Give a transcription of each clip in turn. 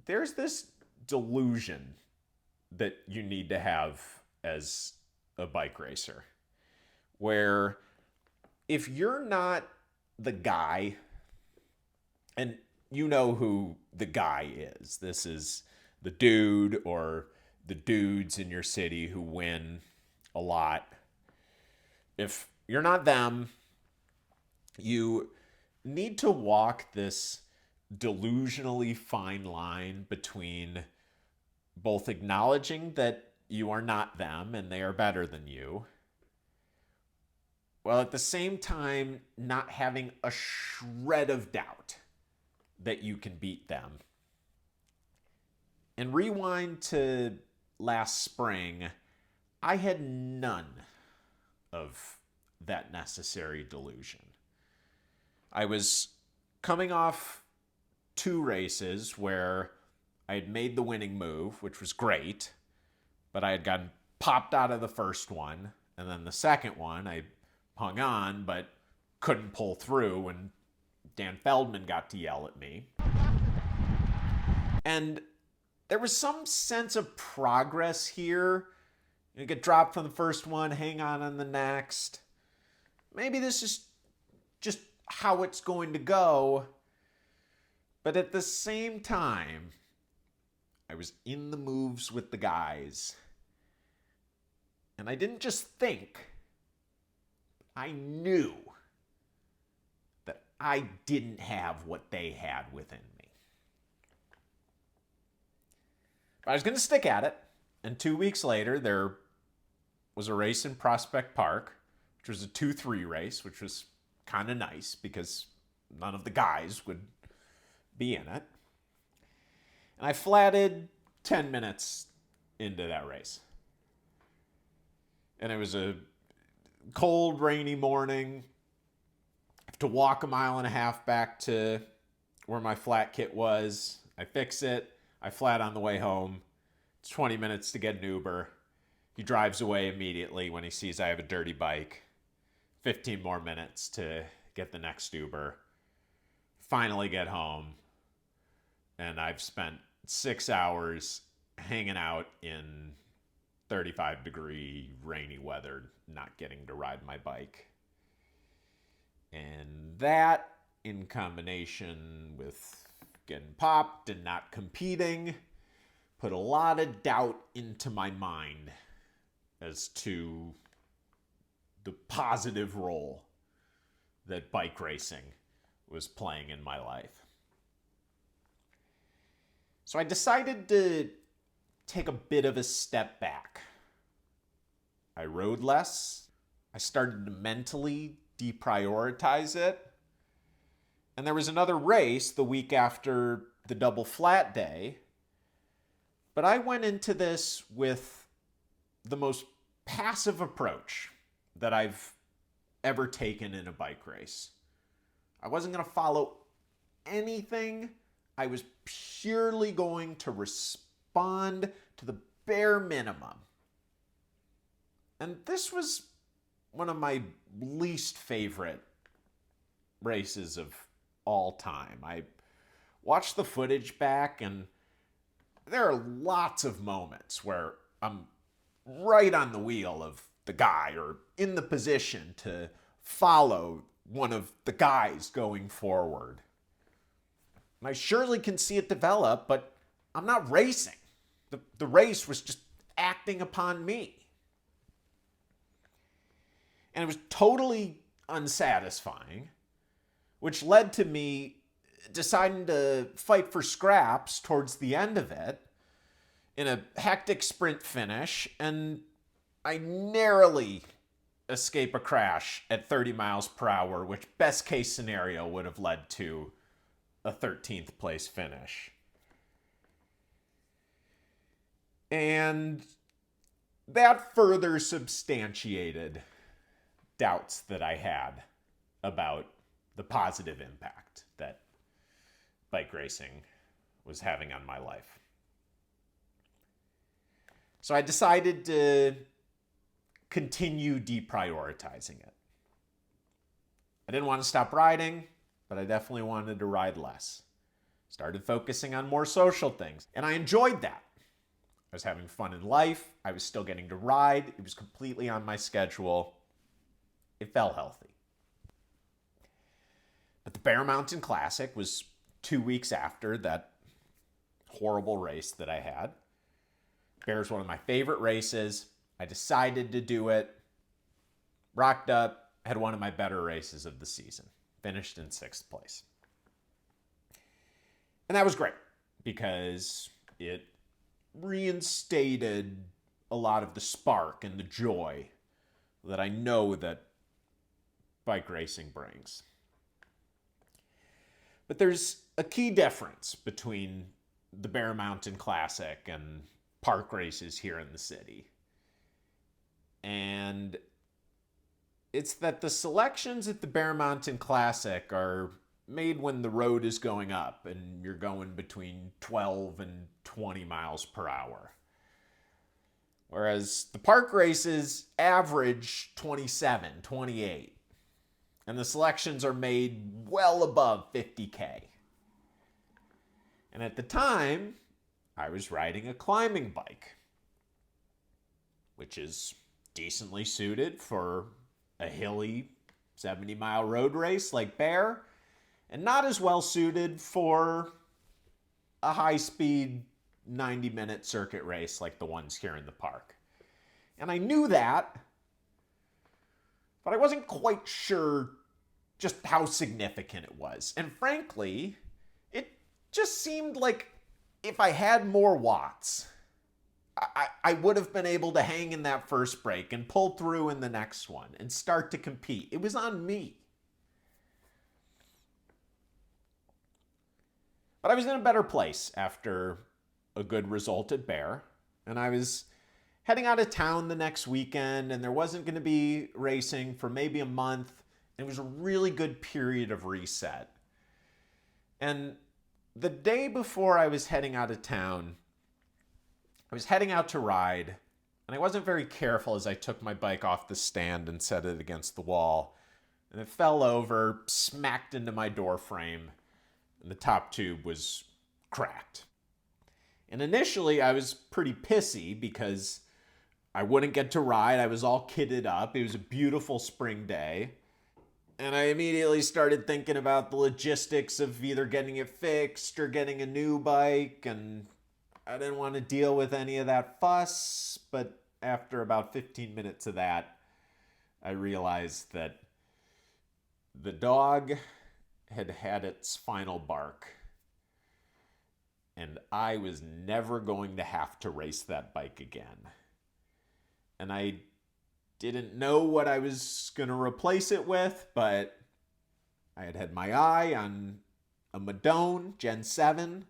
there's this delusion that you need to have as a bike racer where if you're not the guy, and you know who the guy is, this is the dude or the dudes in your city who win a lot. If you're not them, you need to walk this delusionally fine line between both acknowledging that you are not them and they are better than you, while at the same time not having a shred of doubt that you can beat them. And rewind to last spring, I had none of that necessary delusion. I was coming off 2 races where I had made the winning move, which was great, but I had gotten popped out of the first one, and then the second one I hung on but couldn't pull through when Dan Feldman got to yell at me. And there was some sense of progress here. You get dropped from the first one, hang on the next. Maybe this is just how it's going to go. But at the same time, I was in the moves with the guys. And I didn't just think, I knew that I didn't have what they had within me. But I was going to stick at it. And 2 weeks later, there was a race in Prospect Park, which was a 2-3 race, which was kind of nice because none of the guys would be in it. And I flatted 10 minutes into that race. And it was a cold, rainy morning. I have to walk 1.5 miles back to where my flat kit was. I fix it. I flat on the way home. It's 20 minutes to get an Uber. He drives away immediately when he sees I have a dirty bike. 15 more minutes to get the next Uber. Finally get home. And I've spent 6 hours hanging out in 35-degree rainy weather, not getting to ride my bike. And that, in combination with getting popped and not competing, put a lot of doubt into my mind as to the positive role that bike racing was playing in my life. So I decided to take a bit of a step back. I rode less. I started to mentally deprioritize it. And there was another race the week after the double flat day. But I went into this with the most passive approach that I've ever taken in a bike race. I wasn't going to follow anything. I was purely going to respond to the bare minimum. And this was one of my least favorite races of all time. I watched the footage back, and there are lots of moments where I'm right on the wheel of the guy or in the position to follow one of the guys going forward. And I surely can see it develop, but I'm not racing. The race was just acting upon me. And it was totally unsatisfying, which led to me deciding to fight for scraps towards the end of it in a hectic sprint finish, and I narrowly escape a crash at 30 miles per hour, which best case scenario would have led to a 13th place finish. And that further substantiated doubts that I had about the positive impact that bike racing was having on my life. So I decided to continue deprioritizing it. I didn't want to stop riding, but I definitely wanted to ride less. Started focusing on more social things. And I enjoyed that. I was having fun in life. I was still getting to ride. It was completely on my schedule. It felt healthy. But the Bear Mountain Classic was 2 weeks after that horrible race that I had. Bear's one of my favorite races. I decided to do it. Rocked up, had one of my better races of the season. Finished in 6th place. And that was great because it reinstated a lot of the spark and the joy that I know that bike racing brings. But there's a key difference between the Bear Mountain Classic and park races here in the city. And it's that the selections at the Bear Mountain Classic are made when the road is going up and you're going between 12 and 20 miles per hour. Whereas the park races average 27, 28. And the selections are made well above 50K. And at the time, I was riding a climbing bike, which is decently suited for a hilly 70-mile road race like Bear, and not as well suited for a high-speed 90-minute circuit race like the ones here in the park. And I knew that, but I wasn't quite sure just how significant it was. And frankly, it just seemed like if I had more watts, I would have been able to hang in that first break and pull through in the next one and start to compete. It was on me. But I was in a better place after a good result at Bear. And I was heading out of town the next weekend, and there wasn't going to be racing for maybe a month. It was a really good period of reset. And the day before I was heading out of town, I was heading out to ride, and I wasn't very careful as I took my bike off the stand and set it against the wall. And it fell over, smacked into my door frame, and the top tube was cracked. And initially, I was pretty pissy because I wouldn't get to ride. I was all kitted up. It was a beautiful spring day. And I immediately started thinking about the logistics of either getting it fixed or getting a new bike. And I didn't want to deal with any of that fuss. But after about 15 minutes of that, I realized that the dog had had its final bark. And I was never going to have to race that bike again. And I didn't know what I was going to replace it with, but I had had my eye on a Madone Gen 7.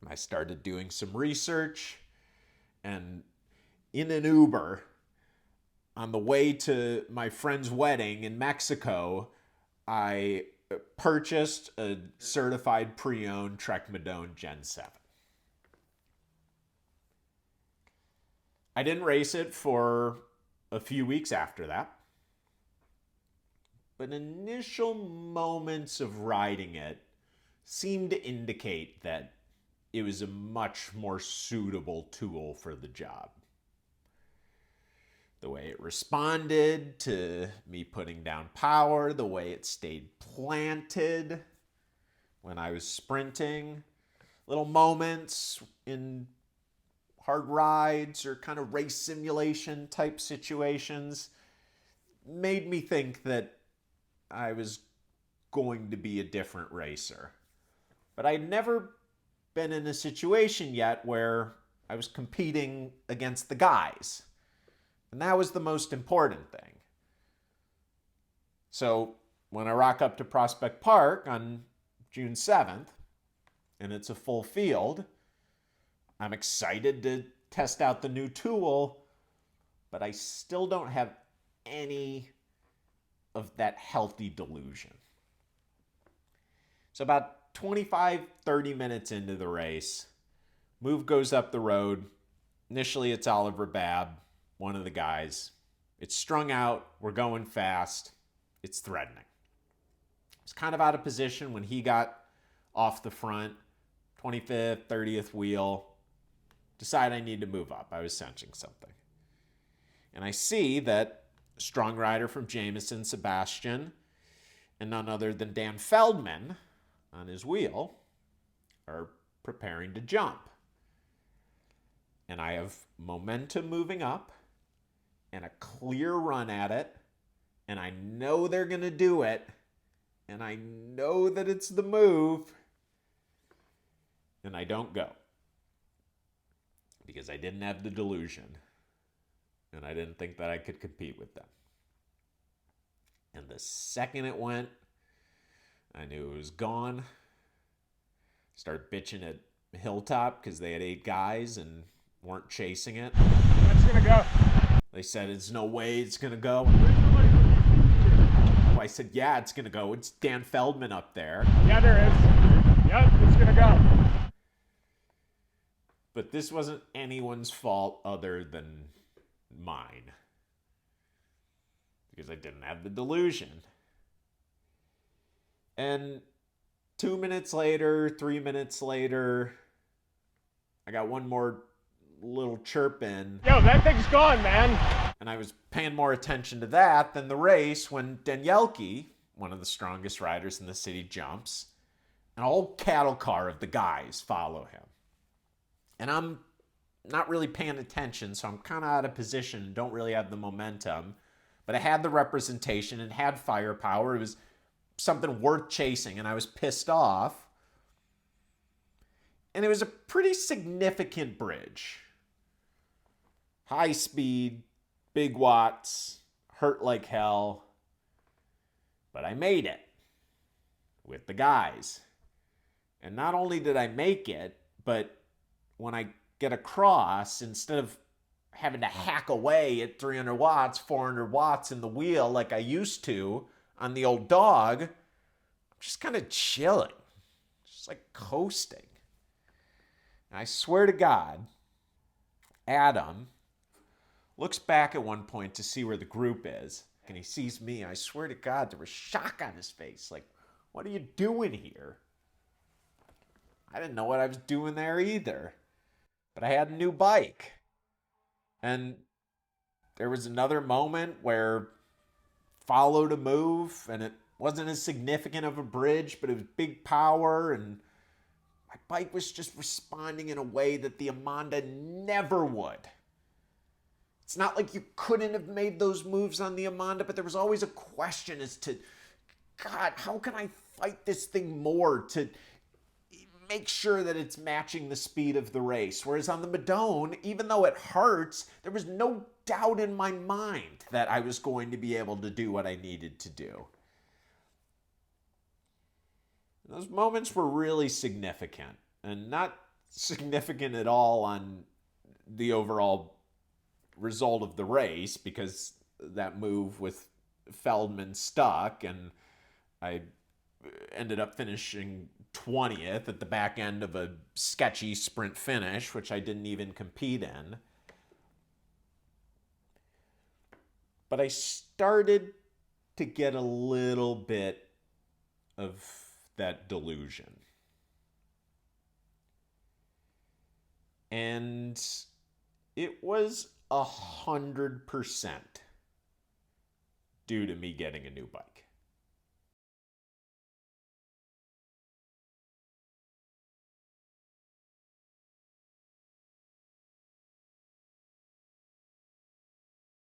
I started doing some research, and in an Uber on the way to my friend's wedding in Mexico, I purchased a certified pre-owned Trek Madone Gen 7. I didn't race it for a few weeks after that, but initial moments of riding it seemed to indicate that it was a much more suitable tool for the job. The way it responded to me putting down power, the way it stayed planted when I was sprinting, little moments in hard rides or kind of race simulation type situations made me think that I was going to be a different racer. But I'd never been in a situation yet where I was competing against the guys. And that was the most important thing. So when I rock up to Prospect Park on June 7th, and it's a full field, I'm excited to test out the new tool, but I still don't have any of that healthy delusion. So about 25, 30 minutes into the race, move goes up the road. Initially, it's Oliver Babb, one of the guys. It's strung out. We're going fast. It's threatening. It's kind of out of position when he got off the front, 25th, 30th wheel. Decide I need to move up. I was sensing something. And I see that strong rider from Jameson, Sebastian, and none other than Dan Feldman on his wheel are preparing to jump. And I have momentum moving up and a clear run at it. And I know they're going to do it. And I know that it's the move. And I don't go. Because I didn't have the delusion. And I didn't think that I could compete with them. And the second it went, I knew it was gone. Started bitching at Hilltop because they had 8 guys and weren't chasing it. It's going to go. They said, "It's no way it's going to go." I said, "Yeah, it's going to go. It's Dan Feldman up there." Yeah, there is. Yep, it's going to go. But this wasn't anyone's fault other than mine. Because I didn't have the delusion. And 2 minutes later, 3 minutes later, I got one more little chirp in. Yo, that thing's gone, man. And I was paying more attention to that than the race when Danielke, one of the strongest riders in the city, jumps. An old cattle car of the guys follow him. And I'm not really paying attention, so I'm kind of out of position and don't really have the momentum. But I had the representation and had firepower. It was something worth chasing, and I was pissed off. And it was a pretty significant bridge. High speed, big watts, hurt like hell. But I made it with the guys. And not only did I make it, but when I get across, instead of having to hack away at 300 watts, 400 watts in the wheel like I used to on the old dog, I'm just kind of chilling. Just like coasting. And I swear to God, Adam looks back at one point to see where the group is, and he sees me. I swear to God, there was shock on his face. Like, what are you doing here? I didn't know what I was doing there either. But I had a new bike. And there was another moment where followed a move, and it wasn't as significant of a bridge, but it was big power, and my bike was just responding in a way that the Amanda never would. It's not like you couldn't have made those moves on the Amanda, but there was always a question as to, God, how can I fight this thing more to make sure that it's matching the speed of the race? Whereas on the Madone, even though it hurts, there was no doubt in my mind that I was going to be able to do what I needed to do. Those moments were really significant, and not significant at all on the overall result of the race, because that move with Feldman stuck, and I ended up finishing 20th at the back end of a sketchy sprint finish, which I didn't even compete in. But I started to get a little bit of that delusion. And it was 100% due to me getting a new bike.